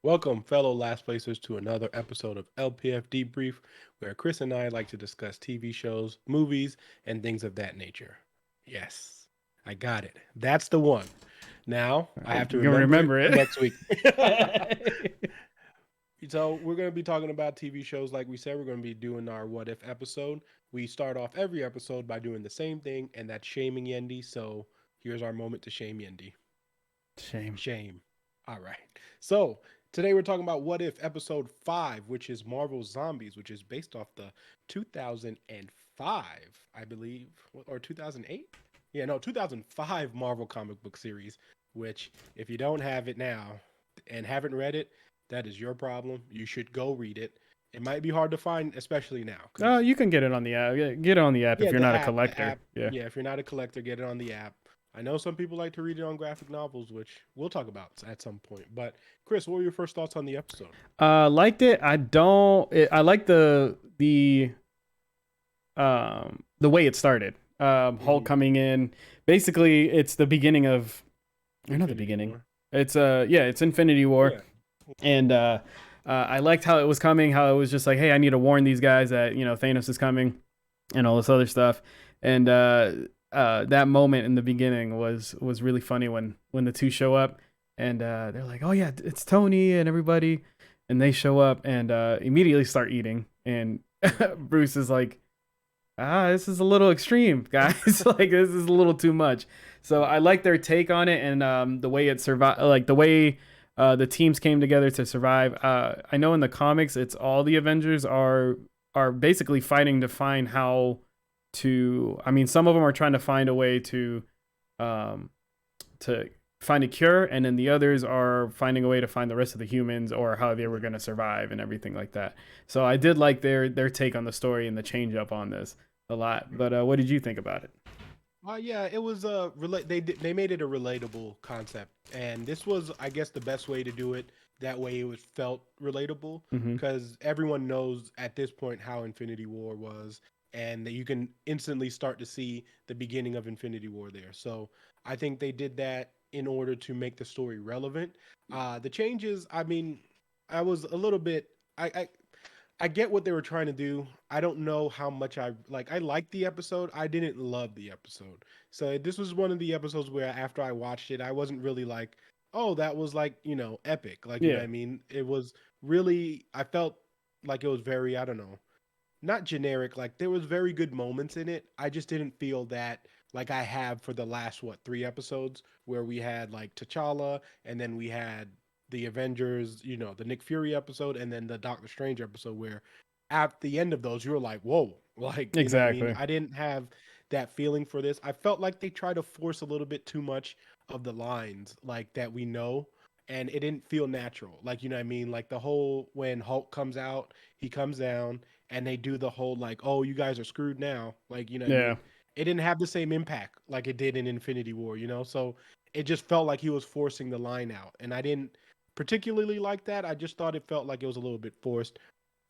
Welcome, fellow last placers, to another episode of LPF Debrief, where Chris and I like to discuss TV shows, movies, and things of that nature. Yes, I got it. That's the one. Now, I Hope have to you can remember it remember for it. next week. So, we're going to be talking about TV shows. Like we said, we're going to be doing our What If episode. We start off every episode by doing the same thing, and that's shaming Yendi. So, here's our moment to shame Yendi. Shame. Shame. All right. So today we're talking about What If episode 5, which is Marvel's Zombies, which is based off the 2005, I believe, or 2008? Yeah, no, 2005 Marvel comic book series, which if you don't have it now and haven't read it, that is your problem. You should go read it. It might be hard to find, especially now, Oh, because you can get it on the app. Get it on the app if yeah, you're the not a app, the collector. app. Yeah. Yeah, if you're not a collector, get it on the app. I know some people like to read it on graphic novels, which we'll talk about at some point. But Chris, what were your first thoughts on the episode? Liked it. I don't. I like the way it started. Hulk Mm-hmm. coming in. Basically, it's the beginning of, or not the Infinity beginning. War. It's Infinity War, Yeah. and I liked how it was coming. How it was just like, hey, I need to warn these guys that Thanos is coming, and all this other stuff. And that moment in the beginning was really funny when the two show up and they're like, oh yeah, it's Tony and everybody, and they show up and immediately start eating. And Bruce is like, this is a little extreme, guys. Like this is a little too much. So I like their take on it and the way it survived, like the way the teams came together to survive. I know in the comics, it's all the Avengers are basically fighting to find how to. I mean, some of them are trying to find a way um, to find a cure, and then the others are finding a way to find the rest of the humans or how they were going to survive and everything like that. So I did like their take on the story and the change up on this a lot. But what did you think about it? Yeah, it was they made it a relatable concept, and this was, I guess, the best way to do it. That way, it was felt relatable Mm-hmm. because everyone knows at this point how Infinity War was, and that you can instantly start to see the beginning of Infinity War there. So I think they did that in order to make the story relevant. The changes, I mean, I was a little bit. I get what they were trying to do. I don't know how much I like. I liked the episode. I didn't love the episode. So this was one of the episodes where after I watched it, I wasn't really like, "Oh, that was like, epic." Like, you know what Yeah. I mean? It was really I felt like it was very, I don't know, not generic. Like there was very good moments in it. I just didn't feel that like I have for the last what, 3 episodes where we had like T'Challa and then we had the Avengers, the Nick Fury episode and then the Doctor Strange episode where at the end of those you were like, "Whoa." Like, you know what I mean? Exactly. I didn't have that feeling for this. I felt like they tried to force a little bit too much of the lines like that we know, and it didn't feel natural. Like, you know what I mean? Like the whole when Hulk comes out, he comes down and they do the whole like, "Oh, you guys are screwed now." Like, you know what I Yeah. mean? It didn't have the same impact like it did in Infinity War. So it just felt like he was forcing the line out, and I didn't particularly like that. I just thought it felt like it was a little bit forced.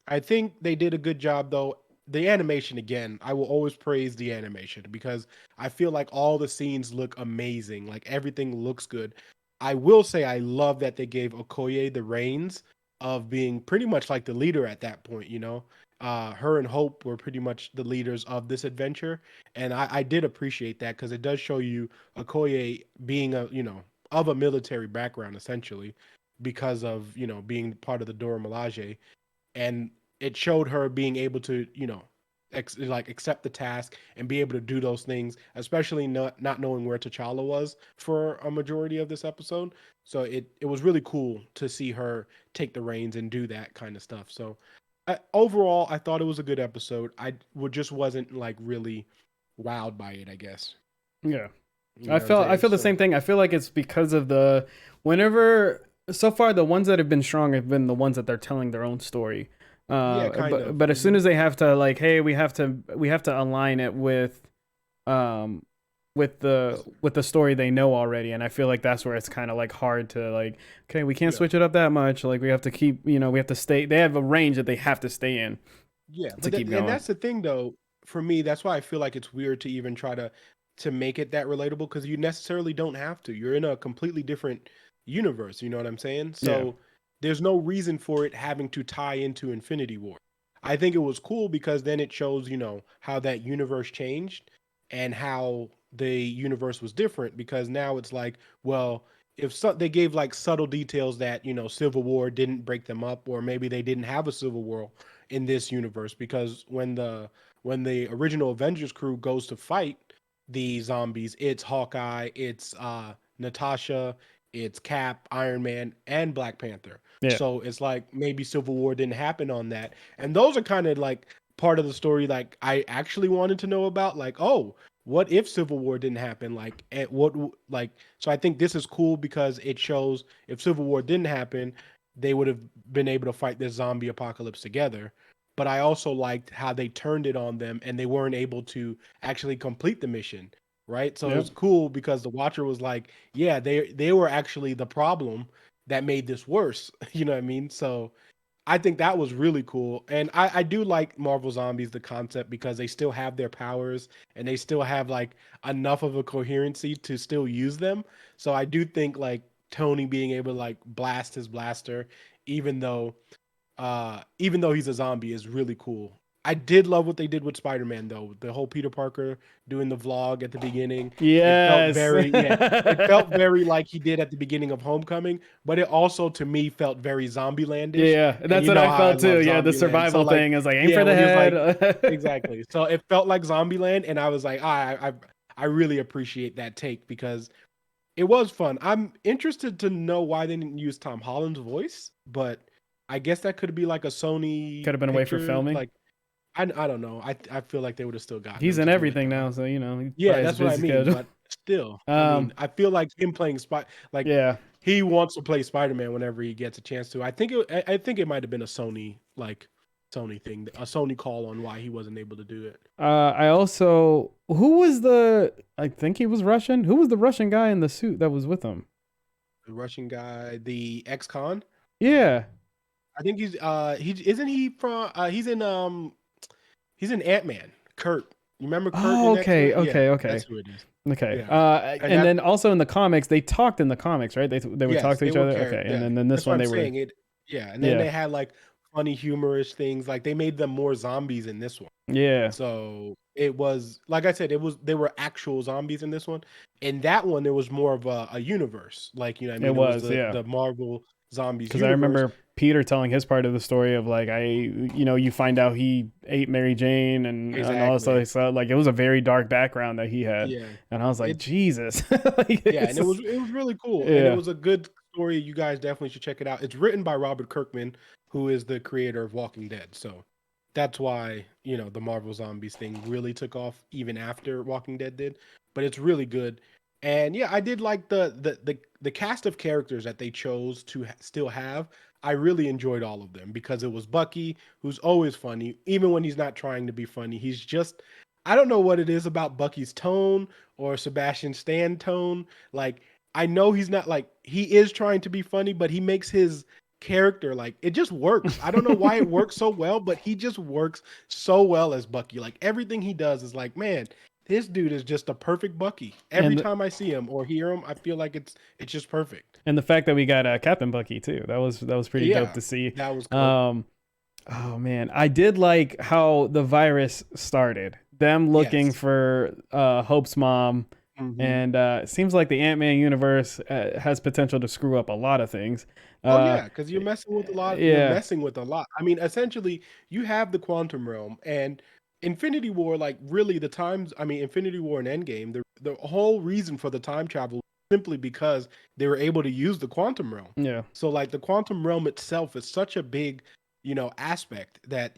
I think they did a good job though. The animation again, I will always praise the animation because I feel like all the scenes look amazing. Like everything looks good. I will say I love that they gave Okoye the reins of being pretty much like the leader at that point. Her and Hope were pretty much the leaders of this adventure. And I did appreciate that because it does show you Okoye being of a military background essentially because of, being part of the Dora Milaje, and it showed her being able to like accept the task and be able to do those things, especially not knowing where T'Challa was for a majority of this episode. So it was really cool to see her take the reins and do that kind of stuff. So overall, I thought it was a good episode. Just wasn't like really wowed by it, I guess. Yeah. You I know what I'm felt I saying? feel the So same thing. I feel like it's because of the whenever so far the ones that have been strong have been the ones that they're telling their own story. yeah, kind But of. as soon as they have to like, hey, we have to align it um with the story they know already, and I feel like that's where it's kind of like hard to like, okay, we can't Yeah. switch it up that much. Like we have to keep, we have to stay. They have a range that they have to stay in Yeah, to keep and going. that's the thing though. For me, that's why I feel like it's weird to even try to make it that relatable because you necessarily don't have to. You're in a completely different universe. You know what I'm saying? Yeah. So there's no reason for it having to tie into Infinity War. I think it was cool because then it shows, how that universe changed and how the universe was different because now it's like, well, if they gave like subtle details that, Civil War didn't break them up or maybe they didn't have a Civil War in this universe because when the original Avengers crew goes to fight the zombies, it's Hawkeye, it's Natasha, it's Cap, Iron Man, and Black Panther. Yeah. So it's like maybe Civil War didn't happen on that. And those are kind of like part of the story like I actually wanted to know about. Like, oh, what if Civil War didn't happen? Like, so I think this is cool because it shows if Civil War didn't happen, they would have been able to fight this zombie apocalypse together. But I also liked how they turned it on them and they weren't able to actually complete the mission. Right. So it Yep. was cool because the Watcher was like, yeah, they were actually the problem that made this worse. You know what I mean? So I think that was really cool. And I do like Marvel Zombies, the concept, because they still have their powers and they still have like enough of a coherency to still use them. So I do think like Tony being able to like blast his blaster, even though even though he's a zombie, is really cool. I did love what they did with Spider-Man though. The whole Peter Parker doing the vlog at the beginning. It felt Yes. very, yeah, it felt very like he did at the beginning of Homecoming, but it also to me felt very Zombielandish. Yeah, And that's you what know I how I felt too. love Yeah, the Zombieland. So survival like, thing is like aim yeah, for the when he was like, head. exactly. So it felt like Zombieland, and I was like, I really appreciate that take because it was fun. I'm interested to know why they didn't use Tom Holland's voice, but I guess that could be like a Sony Could have been away for picture. filming. Like I don't know. I feel like they would have still gotten He's him in to do it everything though. now, so he Yeah, probably has a that's what I busy mean. schedule. But still, I mean, Um, I feel like him playing like yeah. he wants to play Spider-Man whenever he gets a chance to. I think it might have been a Sony thing, a Sony call on why he wasn't able to do it. I also I think he was Russian. Who was the Russian guy in the suit that was with him? The Russian guy, the ex-con. Yeah. I think he isn't he from he's in Ant-Man. Kurt. You remember Kurt Oh, in okay, X-Men? Yeah, okay, okay, that's who it is. okay. Yeah. And And that then also in the comics, they talked in the comics, right? They would talk yes, to they each were other. care Okay, and yeah. then this That's what one I'm they were, saying. Yeah, and then yeah, they had like funny humorous things. Like they made them more zombies in this one. yeah, So it was like I said, they were actual zombies in this one. In that one, there was more of a universe. Like, you know what I it mean? It was was, the yeah. the Marvel Zombies Because I universe. remember Peter telling his part of the story of like you find out he ate Mary Jane and all this other Exactly. stuff. Like it was a very dark background that he had, Yeah. and I was like, It's Jesus, like, Yeah, it's and it was just, it was really cool, and it yeah, was a good story. You guys definitely should check it out. It's written by Robert Kirkman, who is the creator of Walking Dead. So that's why the Marvel Zombies thing really took off even after Walking Dead did. But it's really good, and yeah, I did like the cast of characters that they chose to still have. I really enjoyed all of them because it was Bucky, who's always funny, even when he's not trying to be funny. He's just I don't know what it is about Bucky's tone or Sebastian Stan tone. Like I know he's not like he is trying to be funny, but he makes his character like it just works. I don't know why it works so well, but he just works so well as Bucky. Like everything he does is like, man, this dude is just a perfect Bucky. Every and time I see him or hear him, I feel like it's just perfect. and the fact that we got Captain Bucky too, that was pretty dope Yeah, to see. that was cool. Um, oh man, I did like how the virus started. Them looking Yes. for Hope's mom, Hmm. and it seems like the Ant-Man universe has potential to screw up a lot of things. Oh Uh, yeah, because you're messing with a lot. You're yeah, messing with a lot. I mean, essentially, you have the quantum realm and Infinity War. Like, really, the times. I mean, Infinity War and Endgame. The whole reason for the time travel simply because they were able to use the quantum realm. yeah, So, like, the quantum realm itself is such a big, aspect that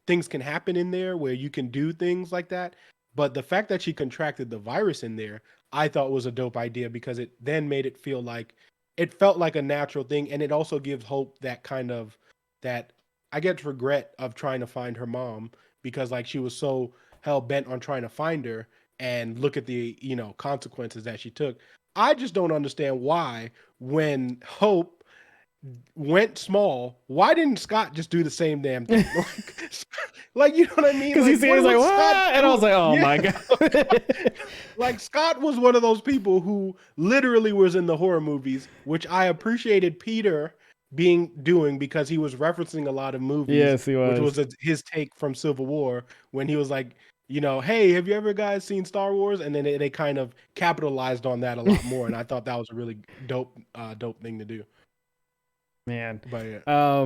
things can happen in there where you can do things like that. But the fact that she contracted the virus in there, I thought was a dope idea because it then made it feel like it felt like a natural thing, and it also gives Hope that kind of that I get regret of trying to find her mom because like she was so hell bent on trying to find her and look at the consequences that she took. I just don't understand why when Hope went small, why didn't Scott just do the same damn thing? Like you know what I mean? because Like he's like what what, Scott and I was do? like, oh Yeah. my god. Like Scott was one of those people who literally was in the horror movies, which I appreciated Peter doing because he was referencing a lot of movies, Yes, he which was. was his take from Civil War when he was like, hey, have you ever guys seen Star Wars? And then they kind of capitalized on that a lot more, and I thought that was a really dope thing to do. Man. But yeah.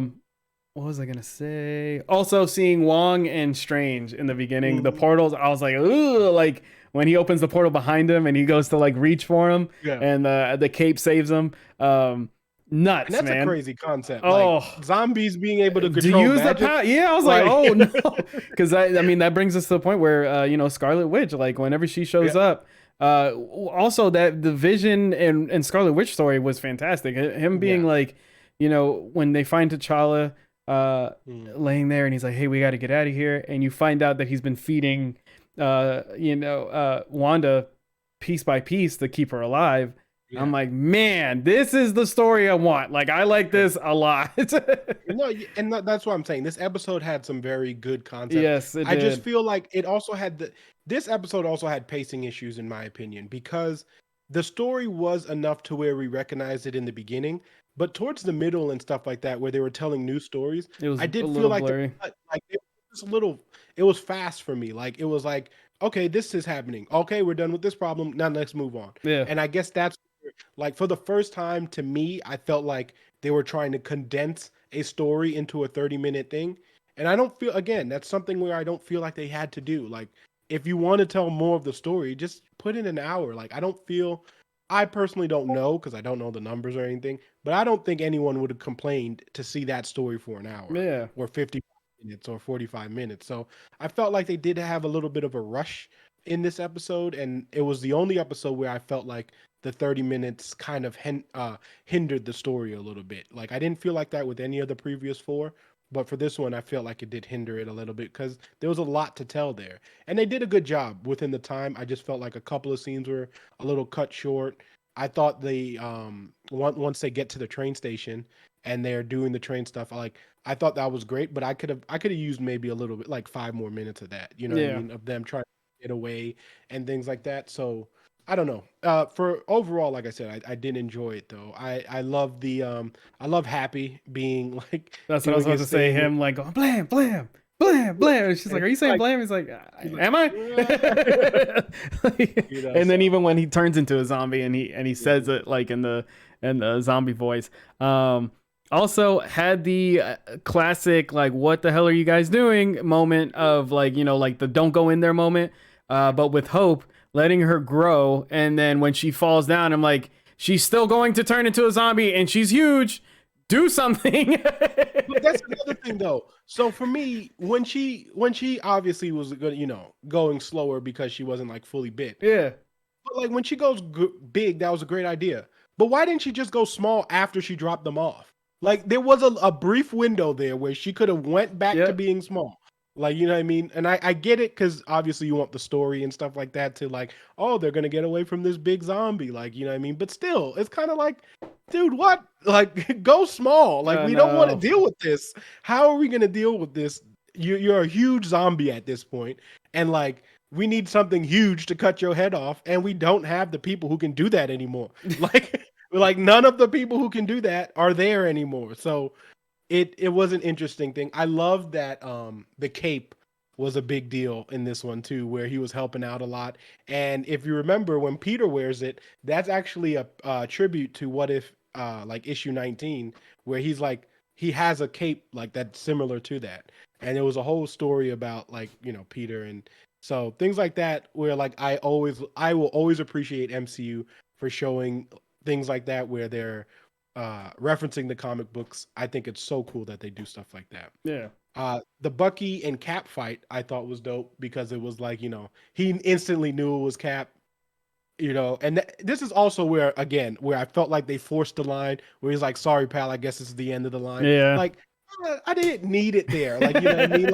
What was I gonna say? Also, seeing Wong and Strange in the beginning, the Mhm. portals. I was like, ooh, like when he opens the portal behind him and he goes to like reach for him, Yeah. and the cape saves him. And Nuts, that's a man. crazy concept. Like Oh, zombies being able to to control use the magic. power. Yeah, I was like, Like oh no, because I mean that brings us to the point where Scarlet Witch, like whenever she shows yeah, up. Also that the Vision and Scarlet Witch story was fantastic. Him being yeah. like, when they find T'Challa uh Mm, laying there and he's like, hey, we got to get out of here, and you find out that he's been feeding Wanda piece by piece to keep her alive. I'm yeah. like, man, this is the story I want. Like, I like Yeah. this a lot. No, and that's what I'm saying. This episode had some very good concepts. Yes, it I just did. feel like it also had this episode also had pacing issues in my opinion because the story was enough to where we recognized it in the beginning, but towards the middle and stuff like that where they were telling new stories, It was I a did feel little like blurry. it was a little it was fast for me. Like it was like, okay, this is happening. Okay, we're done with this problem. Now let's move on. Yeah. And I guess that's like for the first time to me, I felt like they were trying to condense a story into a 30-minute thing. And I don't feel, again, that's something where I don't feel like they had to do. Like, if you want to tell more of the story, just put in an hour. Like, I don't feel, I personally don't know because I don't know the numbers or anything, but I don't think anyone would have complained to see that story for an hour Yeah. or 50 minutes or 45 minutes. So I felt like they did have a little bit of a rush in this episode. And it was the only episode where I felt like the 30 minutes kind of hindered the story a little bit. Like I didn't feel like that with any of the previous four, but for this one I felt like it did hinder it a little bit cuz there was a lot to tell there. And they did a good job within the time. I just felt like a couple of scenes were a little cut short. I thought once they get to the train station and they're doing the train stuff, I thought that was great, but I could have used maybe a little bit like 5 more minutes of that. You know what I Yeah. mean? Of them trying to get away and things like that. So I don't know. For overall, like I said, I did enjoy it though. I love I love Happy being like That's what I was doing about his to say. thing. Him like going, blam, blam, blam, blam. And she's like, And are you saying blam? He's like, he's like, am I? And then so even when he turns into a zombie and he says mhm. it like in the zombie voice. Also had the classic like what the hell are you guys doing moment of like like the don't go in there moment, but with Hope letting her grow, and then when she falls down, I'm like, she's still going to turn into a zombie and she's huge. Do something. But that's another thing though. So for me, when she obviously was good, going slower because she wasn't like fully bit. Yeah. But like when she goes big, that was a great idea. But why didn't she just go small after she dropped them off? Like there was a brief window there where she could have went back to Yep. being small. Like you know what I mean? And I get it because obviously you want the story and stuff like that to like, oh, they're gonna get away from this big zombie, like you know what I mean? But still, it's kind of like, dude, what? Like go small. Like we don't want to No. deal with this. How are we gonna deal with this? You're a huge zombie at this point, and like we need something huge to cut your head off, and we don't have the people who can do that anymore. Like, like none of the people who can do that are there anymore. So it was an interesting thing. I love that the cape was a big deal in this one too, where he was helping out a lot. And if you remember when Peter wears it, that's actually a tribute to What If like issue 19, where he's like he has a cape like that's similar to that. And there was a whole story about like, Peter and so things like that where like I will always appreciate MCU for showing things like that where they're referencing the comic books. I think it's so cool that they do stuff like that. Yeah. The Bucky and Cap fight I thought was dope because it was like, he instantly knew it was Cap, and this is also where, again, where I felt like they forced the line where he's like, sorry, pal, I guess this is the end of the line. Yeah. Like, I didn't need it there. Like, you know what I mean?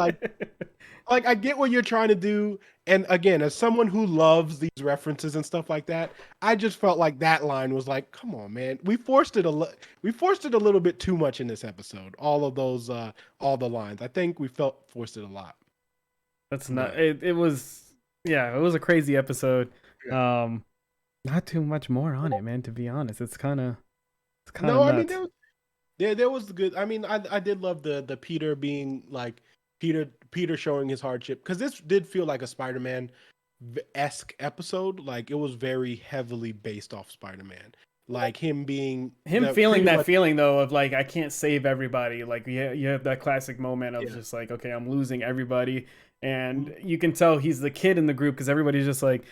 Like I get what you're trying to do. And again, as someone who loves these references and stuff like that, I just felt like that line was like, come on, man. We forced it a little bit too much in this episode. All of those all the lines. I think we forced it a lot. That's not But it was yeah, it was a crazy episode. yeah. Not too much more on it, man, to be honest. It's kind of No, I mean nuts. there was the good. I mean, I did love the Peter being like Peter showing his hardship, because this did feel like a Spider-Man esque episode. Like it was very heavily based off Spider-Man. Like him being Him the feeling pretty that much feeling though of like I can't save everybody. Like yeah, you have that classic moment of yeah. just like okay, I'm losing everybody, and Mhm. you can tell he's the kid in the group because everybody's just like,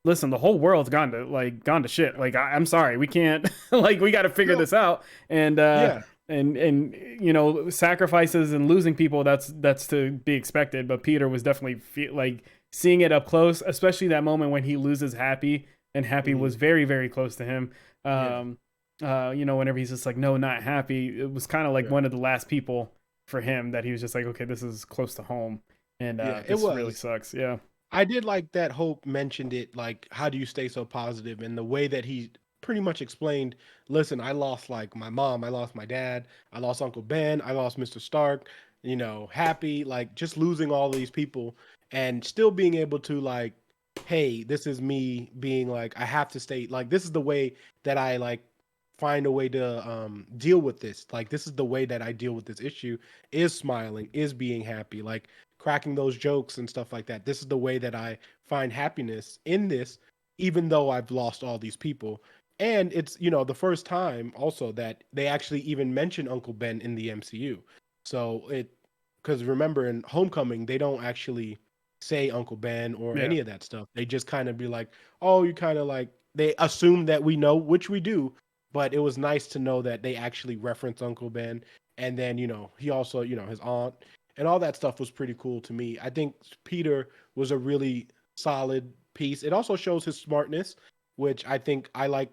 listen, the whole world's gone to shit. Like I'm sorry, we can't like we got to figure No, this out, and yeah, you know sacrifices and losing people that's to be expected. But Peter was definitely like seeing it up close, especially that moment when he loses Happy, and Happy hmm was very very close to him. yeah, Um, you know, whenever he's just like, no, not Happy, it was kind of like yeah, one of the last people for him that he was just like, okay, this is close to home, and yeah. It this really was. sucks. Yeah, I did like that Hope mentioned it, like, how do you stay so positive? And the way that he pretty much explained, listen, I lost like my mom, I lost my dad, I lost Uncle Ben, I lost Mr. Stark, Happy, like just losing all these people and still being able to like, hey, this is me being like, I have to stay, like, this is the way that I like find a way to deal with this. Like, this is the way that I deal with this issue is smiling, is being happy. Like, cracking those jokes and stuff like that. This is the way that I find happiness in this, even though I've lost all these people. And it's, the first time also that they actually even mention Uncle Ben in the MCU. So because remember in Homecoming, they don't actually say Uncle Ben or yeah. any of that stuff. They just kind of be like, oh, you kind of like, they assume that we know, which we do. But it was nice to know that they actually reference Uncle Ben. And then, he also, his aunt and all that stuff was pretty cool to me. I think Peter was a really solid piece. It also shows his smartness, which I think I like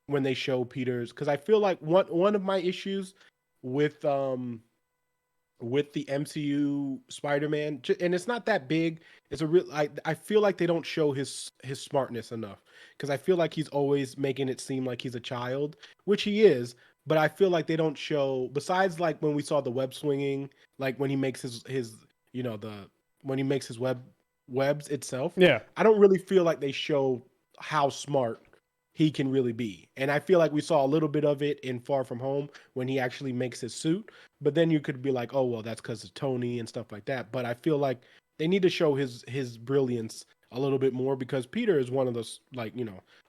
when they show Peter's, because I feel like one of my issues with the MCU Spider-Man, and it's not that big. It's a real. I feel like they don't show his smartness enough, because I feel like he's always making it seem like he's a child, which he is. But I feel like they don't show, besides like when we saw the web swinging, like when he makes his the when he makes his webs itself. Yeah. I don't really feel like they show how smart he can really be. And I feel like we saw a little bit of it in Far From Home when he actually makes his suit. But then you could be like, oh well, that's because of Tony and stuff like that. But I feel like they need to show his brilliance a little bit more, because Peter is one of those, like,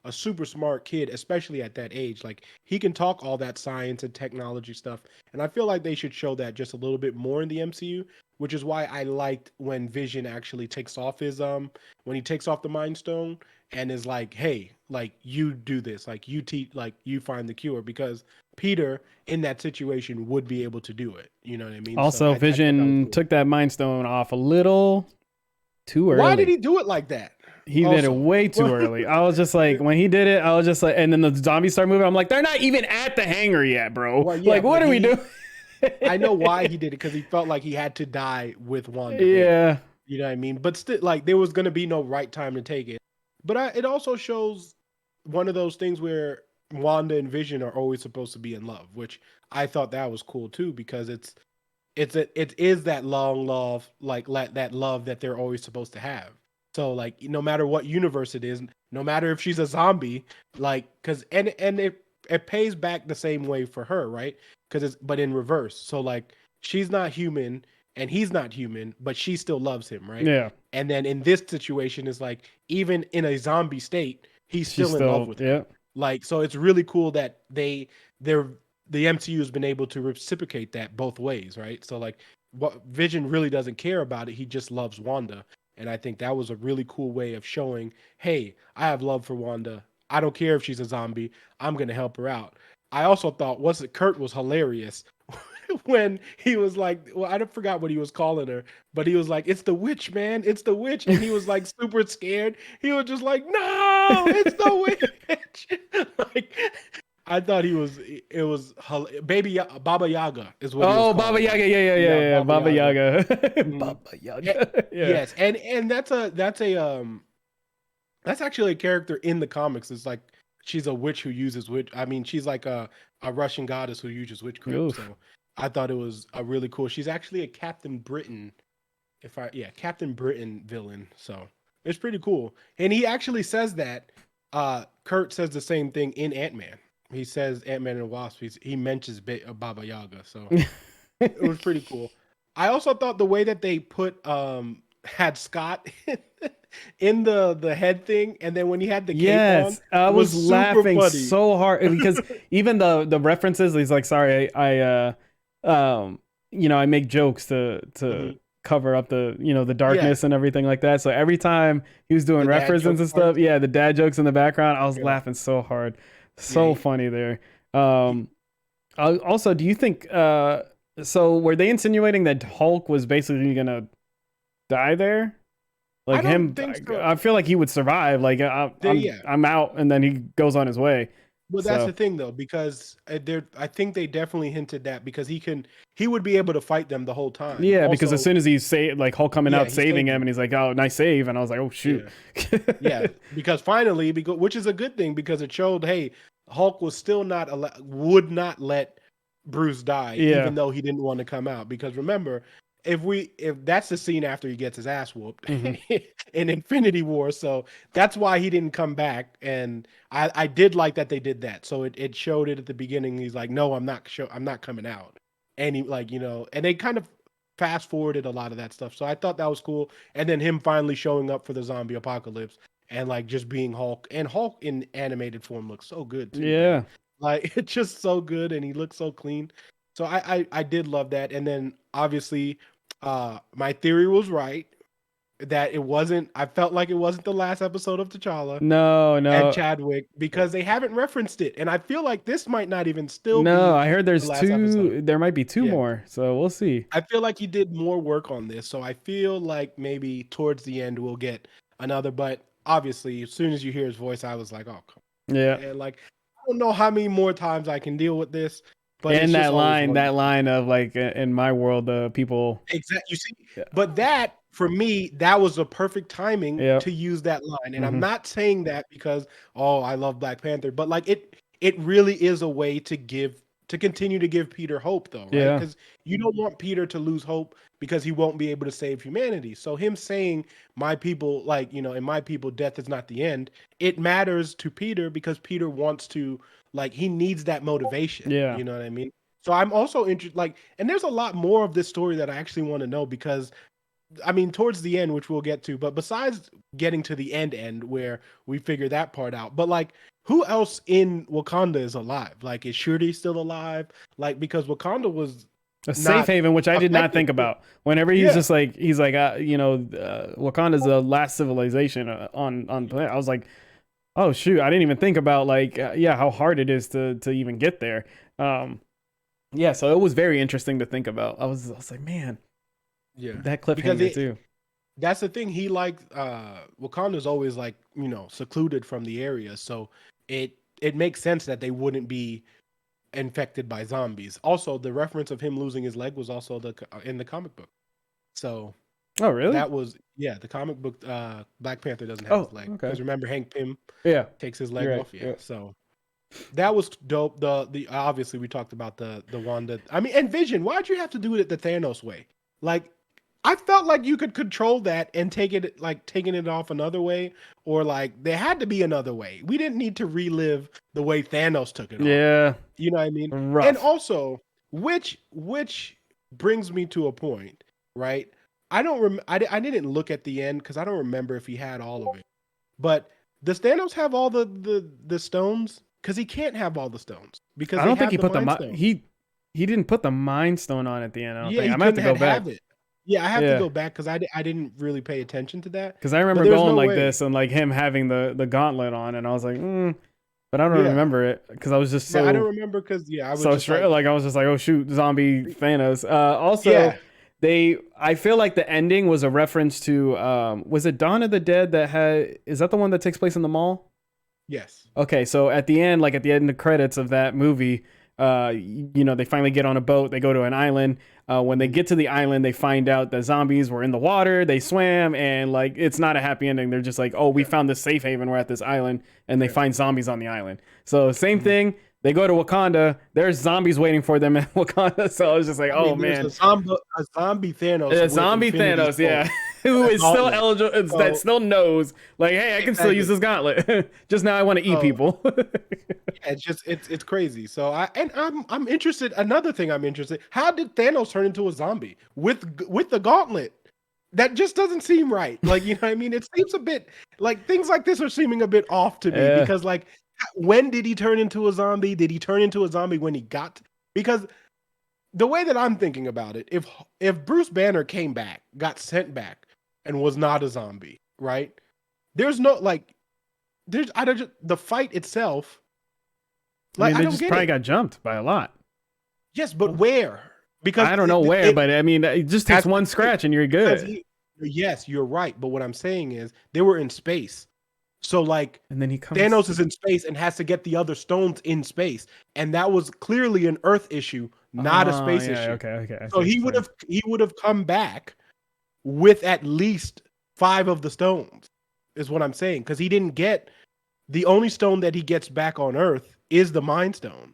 a super smart kid, especially at that age. Like, he can talk all that science and technology stuff. And I feel like they should show that just a little bit more in the MCU, which is why I liked when Vision actually takes off when he takes off the Mind Stone and is like, hey, like, you do this, like, you teach, like, you find the cure, because Peter in that situation would be able to do it. You know what I mean? So Also, I thought that was Vision cool. took that Mind Stone off a little too Why did early. he do it like that? He did it Also, way too early. I was just like, when he did it, I was just like, and then the zombies start moving. I'm like, they're not even at the hangar yet, bro. well, yeah, Like, what but are we doing? I know why he did it, because he felt like he had to die with Wanda there. Yeah, You know what I mean? But still, like, there was gonna be no right time to take it. But it also shows one of those things where Wanda and Vision are always supposed to be in love, which I thought that was cool too, because it is that long love, like, that love that they're always supposed to have. So like, no matter what universe it is, no matter if she's a zombie, like, because and it pays back the same way for her, right? Because it's, but in reverse. So like, she's not human and he's not human, but she still loves him, right? yeah. And then in this situation, is like, even in a zombie state, he's She's still in love still, with her. yeah. Like, so it's really cool that they're the MCU has been able to reciprocate that both ways, right? So like, what Vision really doesn't care about it; he just loves Wanda, and I think that was a really cool way of showing, hey, I have love for Wanda. I don't care if she's a zombie. I'm gonna help her out. I also thought, Kurt was hilarious when he was like, well, I forgot what he was calling her, but he was like, "It's the witch, man! It's the witch!" And he was like super scared. He was just like, "No, it's the witch!" Like, I thought it was Baba Yaga is what he was Oh, calling Baba her. Yaga, yeah, yeah, yeah, Yeah, yeah, Baba Baba Yaga. Yaga, Mhm. Baba Eh, Yaga, yeah. yes, and that's actually a character in the comics. It's like, she's a witch who uses witch. I mean, she's like a Russian goddess who uses witchcraft. Oof. So I thought it was a really cool. She's actually a Captain Britain, Captain Britain villain. So it's pretty cool. And he actually says that. Kurt says the same thing in Ant-Man. he says Ant-Man and the Wasp. He mentions Baba Yaga, so it was pretty cool. I also thought the way that they put had Scott in the head thing, and then when he had the cape on, Yes, I was was super laughing funny. so hard because even the references, he's like, "Sorry, I make jokes to Mhm. cover up the Yeah, darkness and everything like that." So every time he was doing the dad references joke and stuff, parts. yeah, the dad jokes in the background, I was Yeah, laughing so hard, yeah. so funny there. He, Um, Also, do you think? So were they insinuating that Hulk was basically gonna die there? I Like don't him, think so. I feel like he would survive. Like Yeah. I'm out, and then he goes on his way. Well, that's the So thing though, because I think they definitely hinted that because he would be able to fight them the whole time. yeah, because as Also, soon as he's like Hulk coming yeah, out he saving saved him, them. and he's like, "Oh, nice save," and I was like, "Oh shoot." Yeah. Yeah, because finally, which is a good thing because it showed, hey, Hulk was still not would not let Bruce die, Yeah. even though he didn't want to come out. Because remember, if that's the scene after he gets his ass whooped Hmm. in Infinity War, so that's why he didn't come back. And I did like that they did that. So it showed it at the beginning. He's like, no, I'm not coming out. And he like and they kind of fast forwarded a lot of that stuff. So I thought that was cool. And then him finally showing up for the zombie apocalypse and like just being Hulk. And Hulk in animated form looks so good too, man. Yeah. Like it's just so good and he looks so clean. So I did love that. And then obviously my theory was right that it wasn't I felt like it wasn't the last episode of T'Challa No, and no, Chadwick because they haven't referenced it. And I feel like this might not even still no. be I heard the there's last episode. two. There might be two Yeah. more, so we'll see. I feel like he did more work on this, so I feel like maybe towards the end we'll get another. But obviously, as soon as you hear his voice, I was like, "Oh, come Yeah. on, man!" Like, I don't know how many more times I can deal with this, but it's And just always that wonderful. line of like in my world, the people. Exactly. You see, Yeah. but that for me, that was a perfect timing Yep. to use that line. And I'm Hmm. not saying that because I love Black Panther, but like it really is a way to continue to give Peter hope though, right? Yeah. Because you don't want Peter to lose hope because he won't be able to save humanity. So him saying my people, like, in my people, death is not the end, it matters to Peter because Peter wants to like he needs that motivation. Yeah. You know what I mean? So I'm also interested, like, and there's a lot more of this story that I actually want to know because, I mean, towards the end, which we'll get to, but besides getting to the end where we figure that part out, but like, who else in Wakanda is alive? Like, is Shuri still alive? Like, because Wakanda was A safe not haven, which I did not affected. think about. Whenever Yeah, he's like, Wakanda's the last civilization on planet. I was like, oh shoot, I didn't even think about like, yeah, how hard it is to even get there. Um, yeah, so it was very interesting to think about. I was like, man, yeah, that because cliffhanger too. that's the thing. He like Wakanda's always like secluded from the area, so it makes sense that they wouldn't be infected by zombies. Also, the reference of him losing his leg was also in the comic book. So Oh really? that was the comic book. Black Panther doesn't have his Oh leg okay. because remember Hank Pym Yeah, takes his you're leg right. off. Yeah, Yeah. so that was dope. The obviously we talked about the Wanda. I mean, and Vision. Why'd you have to do it the Thanos way? Like, I felt like you could control that and take it like taking it off another way, or like there had to be another way. We didn't need to relive the way Thanos took it off. Yeah, You know what I mean? And rough. also, which brings me to a point, right? I don't I didn't look at the end because I don't remember if he had all of it. But does Thanos have all the stones? Because he can't have all the stones because I they don't think have he the put Mind Stone. he didn't put the Mind Stone on at the end. I don't Yeah, think. he I'm gonna have couldn't to go back. have it. Yeah, I have to Yeah. go back because I didn't really pay attention to that. Because I But remember there's going no like way. this and like him having the gauntlet on, and I was like, but I don't Yeah, remember it because I was just yeah, I don't remember because I was so just straight. like, Like I was just like, oh shoot, zombie Thanos. yeah, Also, I feel like the ending was a reference to was it Dawn of the Dead that had is that the one that takes place in the mall? yes, Okay, so at the end, like at the end of the credits of that movie, they finally get on a boat. They go to an island. When they mhm, get to the island, they find out that zombies were in the water. They swam, and like it's not a happy ending. They're just like, oh, we yeah, found this safe haven. We're at this island, and they yeah. find zombies on the island. So same Mhm. thing. They go to Wakanda. There's zombies waiting for them in Wakanda. So I was just like, I oh mean, there's man, a zombie Thanos with zombie Infinity Thanos. Stones. Yeah, who a is still gauntlet. eligible, that So still knows, like, hey, I can still use exactly. this gauntlet. Just now I want to eat So people. yeah, it's crazy. So I'm interested. Another thing I'm interested. How did Thanos turn into a zombie with the gauntlet? That just doesn't seem right. Like, you know what I mean? It seems a bit like things like this are seeming a bit off to me Yeah. because like when did he turn into a zombie? Did he turn into a zombie when he got because the way that I'm thinking about it, if Bruce Banner came back, got sent back, and was not a zombie, right? There's no like there's I don't the fight itself, I like mean, I they don't just get probably it. got jumped by a lot. Yes, but where? Because I don't know where, but I mean, it just takes that's one the thing. scratch and you're Because good. yes, you're right. But what I'm saying is they were in space. So like And then he comes. Thanos is in space and has to get the other stones in space. And that was clearly an Earth issue, not a Oh, space yeah. issue. Okay. Okay. I see So what you're saying. he would have come back with at least 5 of the stones, is what I'm saying. Because he didn't get the only stone that he gets back on Earth is the Mind Stone.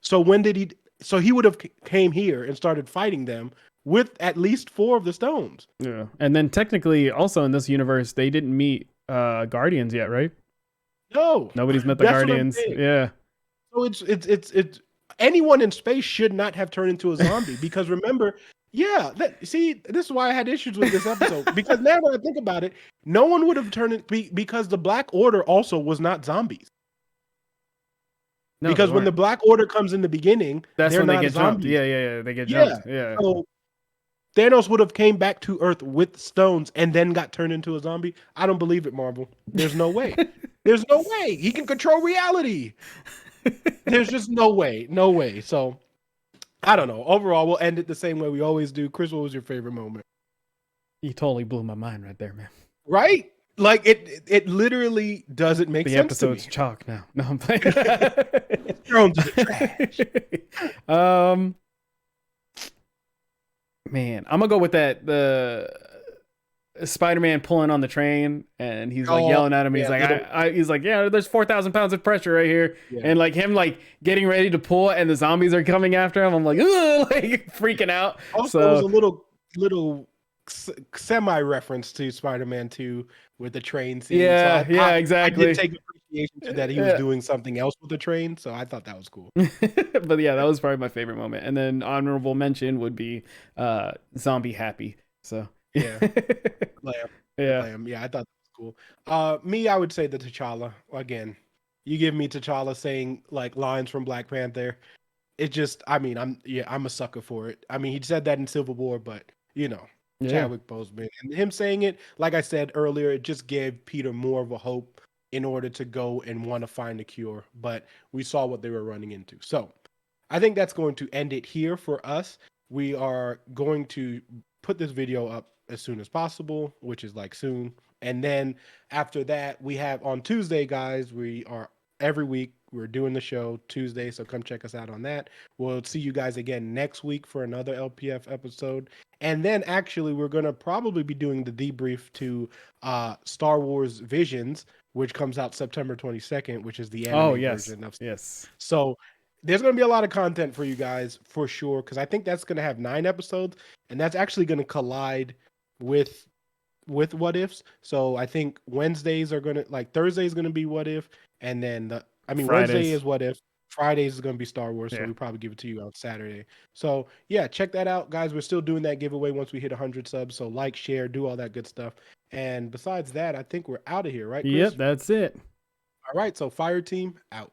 So when did he? So he would have came here and started fighting them with at least 4 of the stones. Yeah. And then technically, also in this universe, they didn't meet Guardians yet, right? No, Nobody's met the that's what I'm Guardians. saying. Yeah. So it's anyone in space should not have turned into a zombie because remember, yeah. See, this is why I had issues with this episode because now that I think about it, no one would have turned it because the Black Order also was not zombies. No, they Because when weren't. the Black Order comes in the beginning, That's they're when they not get jumped. zombies. Yeah. Yeah. Yeah. They get Yeah. jumped. Yeah. So Thanos would have came back to Earth with stones and then got turned into a zombie. I don't believe it, Marvel. There's no way. There's no way. He can control reality. There's just no way. No way. So I don't know. Overall, we'll end it the same way we always do. Chris, what was your favorite moment? You totally blew my mind right there, man. Right? Like it literally doesn't make The sense to episode's me. chalk now. No, I'm playing. It's thrown to the trash. um, man, I'm gonna go with that. The Spider-Man pulling on the train, and he's like Oh, yelling at him. He's yeah, like, little, he's like, yeah, there's 4,000 pounds of pressure right here, yeah. and like him like getting ready to pull, and the zombies are coming after him. I'm like, ugh, like freaking out. Also, it was So a little semi reference to Spider-Man 2 with the train scene. So yeah, yeah, I did exactly. take appreciation to that he was Yeah. doing something else with the train. So I thought that was cool. But yeah, that was probably my favorite moment. And then honorable mention would be Zombie Happy. So Yeah. Lamb. yeah. Lamb. Yeah, I thought that was cool. Me, I would say the T'Challa again. You give me T'Challa saying like lines from Black Panther. It just, I mean, I'm a sucker for it. I mean, he said that in Civil War, but you know, Yeah. Chadwick Boseman and him saying it, like I said earlier, it just gave Peter more of a hope in order to go and want to find a cure. But we saw what they were running into. So I think that's going to end it here for us. We are going to put this video up as soon as possible, which is like soon. And then after that, we have on Tuesday, guys, we are every week we're doing the show Tuesday, so come check us out on that. We'll see you guys again next week for another LPF episode. And then actually we're going to probably be doing the debrief to Star Wars Visions, which comes out September 22nd, which is the anime Yes. version of. Yes. So there's going to be a lot of content for you guys for sure, because I think that's going to have 9 episodes, and that's actually going to collide with What Ifs. So I think Wednesdays are going to, like, Thursday is going to be What If, and then Wednesday Fridays. is What If. Fridays is going to be Star Wars, so Yeah. we probably give it to you on Saturday. So yeah, check that out, guys. We're still doing that giveaway once we hit 100 subs. So like, share, do all that good stuff. And besides that, I think we're out of here, right, Chris? Yep, that's it. All right, so Fire Team out.